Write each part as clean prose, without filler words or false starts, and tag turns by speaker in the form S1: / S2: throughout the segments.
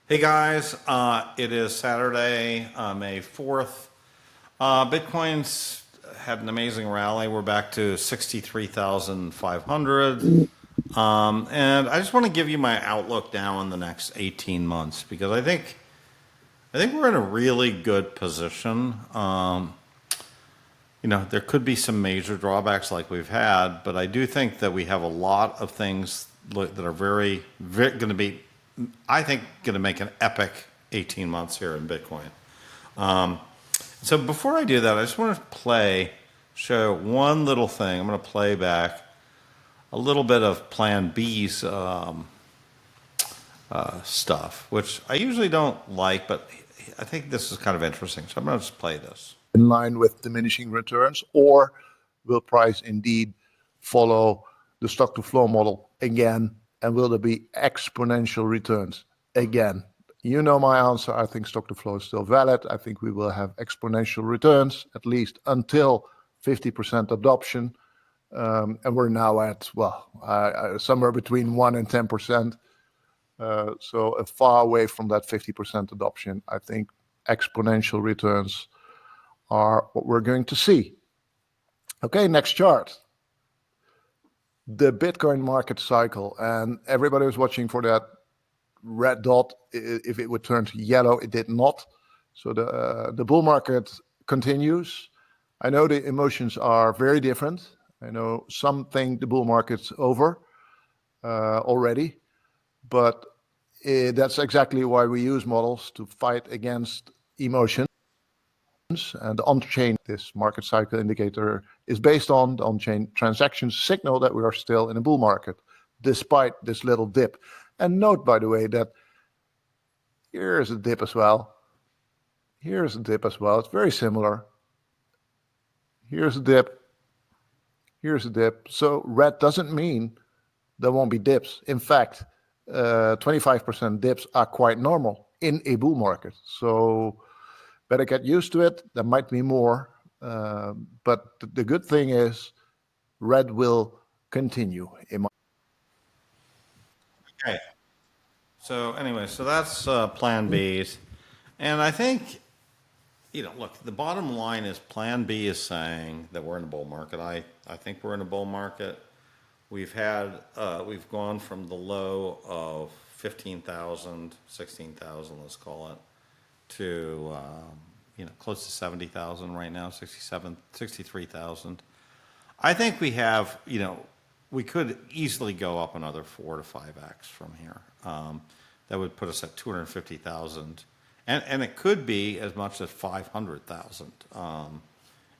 S1: Hey guys, it is Saturday, May 4th. Bitcoin's had an amazing rally. We're back to 63,500. And I just want to give you my outlook now in the next 18 months because I think we're in a really good position. There could be some major drawbacks like we've had, but I do think that we have a lot of things that are very going to be, I think, going to make an epic 18 months here in Bitcoin. Um, so before I do that, I just want to show one little thing. I'm going to play back a little bit of Plan B's stuff, which I usually don't like, but I think this is kind of interesting. So I'm going to just play this.
S2: In line with diminishing returns, or will price indeed follow the stock to flow model again, and will there be exponential returns again? You know my answer. I think stock to flow is still valid. I think we will have exponential returns at least until 50% adoption, and we're now at somewhere between 1 and 10%. So far away from that 50% adoption. I think exponential returns are what we're going to see. Okay, next chart. The Bitcoin market cycle, and everybody was watching for that red dot. If it would turn to yellow, it did not. So the bull market continues. I know the emotions are very different. I know some think the bull market's over already, but that's exactly why we use models to fight against emotion. And the on-chain, this market cycle indicator is based on the on-chain transactions signal that we are still in a bull market, despite this little dip. And note, by the way, that here's a dip as well. Here's a dip as well. It's very similar. Here's a dip. Here's a dip. So red doesn't mean there won't be dips. In fact, 25% dips are quite normal in a bull market. So better get used to it. There might be more. But the good thing is red will continue.
S1: Okay. So anyway, so that's Plan B's. And I think, look, the bottom line is Plan B is saying that we're in a bull market. I think we're in a bull market. We've gone from the low of 15,000, 16,000, let's call it, to, close to 70,000 right now, 67, 63,000. I think we could easily go up another 4 to 5x from here. That would put us at 250,000. And it could be as much as 500,000.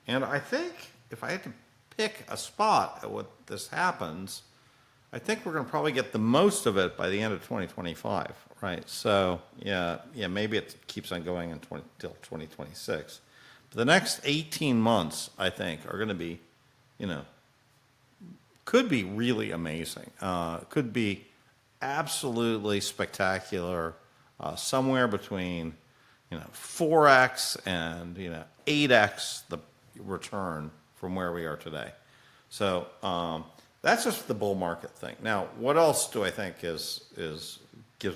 S1: And I think if I had to pick a spot at what this happens, I think we're going to probably get the most of it by the end of 2025, right? So yeah, maybe it keeps on going until 2026. But the next 18 months, I think, are going to be, could be really amazing. Could be absolutely spectacular. Somewhere between, 4x and 8x the return from where we are today. So that's just the bull market thing. Now, what else do I think gives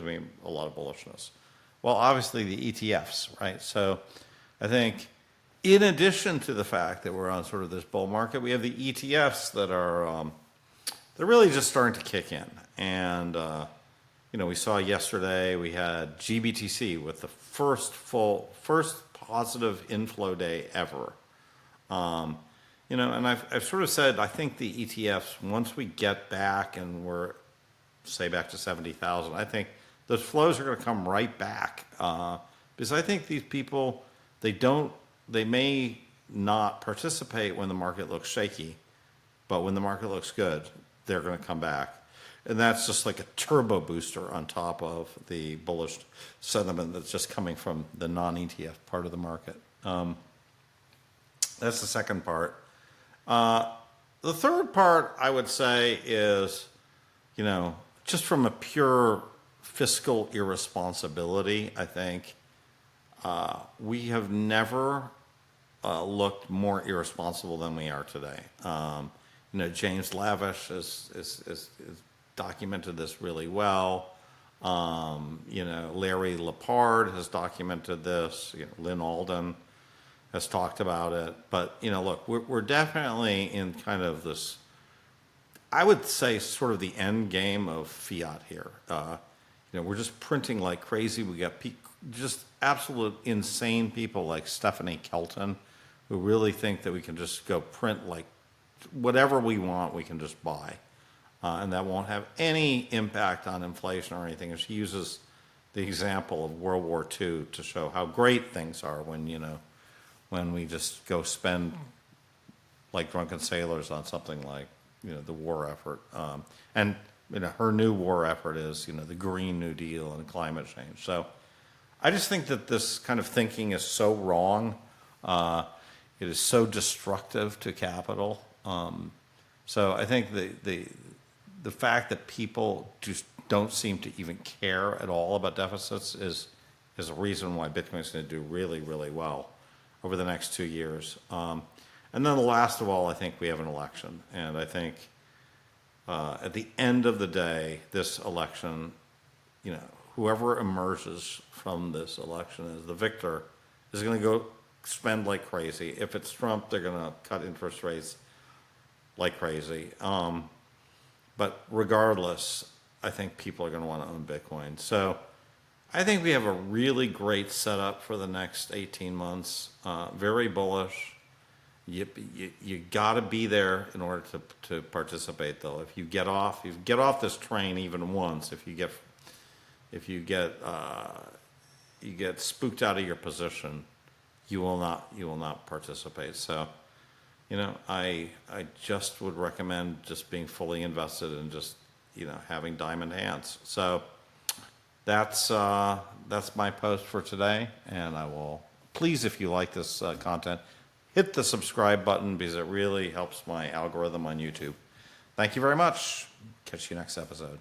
S1: me a lot of bullishness? Well, obviously the ETFs, right? So I think in addition to the fact that we're on sort of this bull market, we have the ETFs that are they're really just starting to kick in. And we saw yesterday we had GBTC with the first positive inflow day ever. And I've sort of said I think the ETFs, once we get back and we're say back to 70,000, I think those flows are going to come right back because I think these people they may not participate when the market looks shaky, but when the market looks good, they're going to come back. And that's just like a turbo booster on top of the bullish sentiment that's just coming from the non-ETF part of the market. That's the second part. The third part, I would say, is, just from a pure fiscal irresponsibility, I think we have never looked more irresponsible than we are today. James Lavish has documented this really well. Larry Lepard has documented this. Lynn Alden has talked about it. But, look, we're definitely in kind of this, I would say, sort of the end game of fiat here. We're just printing like crazy. We got just absolute insane people like Stephanie Kelton who really think that we can just go print like whatever we want, we can just buy. And that won't have any impact on inflation or anything. And she uses the example of World War II to show how great things are when we just go spend like drunken sailors on something like, the war effort. And her new war effort is, the Green New Deal and climate change. So I just think that this kind of thinking is so wrong. It is so destructive to capital. So I think the fact that people just don't seem to even care at all about deficits is a reason why Bitcoin's going to do really, really well over the next 2 years. And then the last of all, I think we have an election. And I think at the end of the day, this election, whoever emerges from this election as the victor is going to go spend like crazy. If it's Trump, they're going to cut interest rates like crazy. But regardless, I think people are going to want to own Bitcoin. So I think we have a really great setup for the next 18 months. Very bullish. You got to be there in order to participate, though. If you get off this train even once, if you get spooked out of your position, you will not participate. So, I just would recommend just being fully invested and just having diamond hands. So that's my post for today, and I will please, if you like this content, hit the subscribe button because it really helps my algorithm on YouTube. Thank you very much. Catch you next episode.